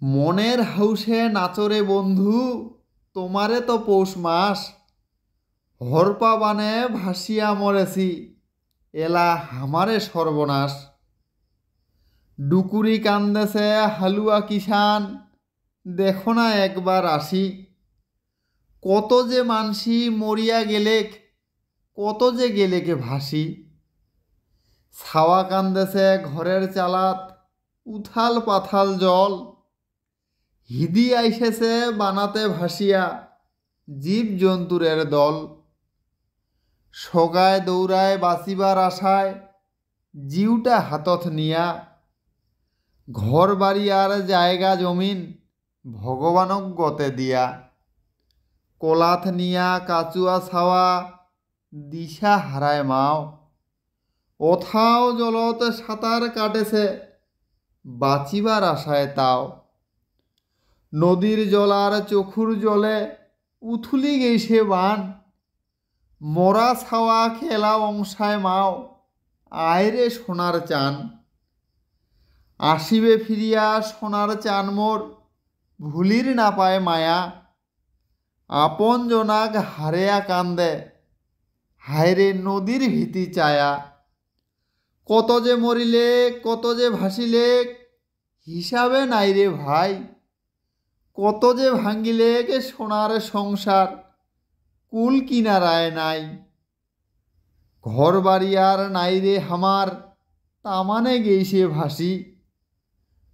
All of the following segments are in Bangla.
মনের হাউসে নাচরে বন্ধু, তোমারে তো পৌষ মাস। হরপা বানে ভাসিয়া মরেছি, এলা হামারে সর্বনাশ। ডুকুরি কান্দেছে হালুয়া কিষান, দেখো না একবার আসি। কত যে মানসি মরিয়া গেলেক, কত যে গেলেকে ভাসি। ছাওয়া কান্দেছে ঘরের চালাত, উথাল পাথাল জল। হিদি আইসেছে বানাতে ভাসিয়া, জীব জন্তুরের দল। সগায় দৌড়ায় বাঁচিবার আশায়, জিউটা হাতত নিয়া। ঘর বাড়ি আর জায়গা জমিন, ভগবানক গতে দিয়া। কোলাথ নিয়া কাচুয়া ছাওয়া, দিশা হারায় মাও। ওথাও জলত সাঁতার কাটেছে, বাঁচিবার আশায় তাও। নদীর জল আর চোখুর জলে, উথুলি গেইছে বান। মরা ছাওয়া খেলা অংশায় মাও, আয়রে সোনার চান। আসিবে ফিরিয়া সোনার চান মোর, ভুলির না পায় মায়া। আপন জনাক হারেয়া কান্দে, হায়রে নদীর ভীতি চায়া। কত যে মরিলে, কত যে ভাসিলে, হিসাবে নাই রে ভাই। কত যে ভাঙ্গিলে সোনার সংসার, কুল কিনারায় নাই। ঘর বাড়ি আর নাই রে হামার, তামানে গেইছে ভাসি।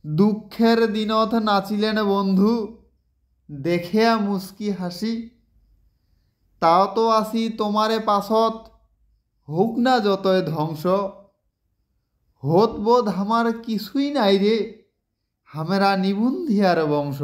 দুঃখের দিনত নাচিলেন বন্ধু, দেখিয়া মুস্কি হাসি। তাও তো আসি তোমারে পাছত, হোক না যতই ধ্বংস। হোত বোধ হামার কিছুই নাই রে, হামেরা নিবুন্ধিয়ার বংশ।